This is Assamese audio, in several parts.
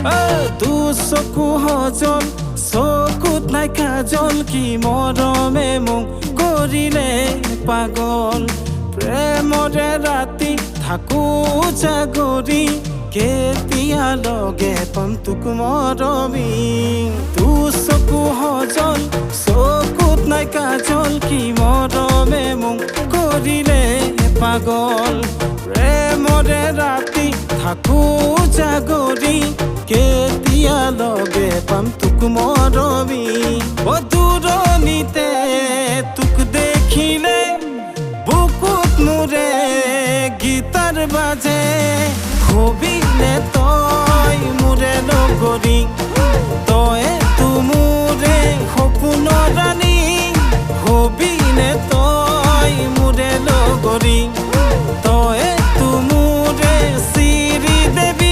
চকু সজল চকুত নাই কাজল কি মৰমে মোক কৰিলে পাগল প্ৰেমৰে ৰাতি থাকো জাগৰি কেতিয়া লগে পাম তোক মৰমি চকু সজল চকুত নাই কাজল কি মৰমে মোক কৰিলে পাগল প্ৰেমৰে ৰাতি থাকো জাগৰি কেতিয়া লগে পাম তোক মৰমি দূৰণিতে তোক দেখিলে বুকুত মোৰে গীতাৰ বাজে হবিনে তই মোৰে লগৰী তই তো মোৰে সপোনৰ ৰাণী হবিনে তই মোৰে লগৰী তই তো মোৰে শ্ৰী দেৱী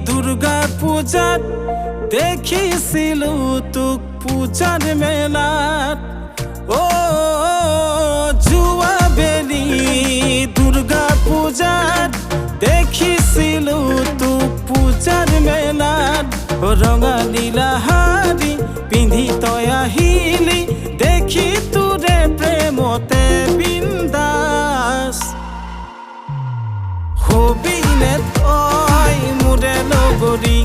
দুৰ্গা পূজাত দেখিছিলো তোক পূজাৰ মেলাত জুৱা বেলি দুৰ্গা পূজাত দেখিছিলো তোক পূজাৰ মেলাত ৰঙা নীলা শাড়ী পিন্ধি তই আহিলি দেখি তোৰে প্ৰেমতে বিন্দাস হবিনে তই মোৰে লগৰী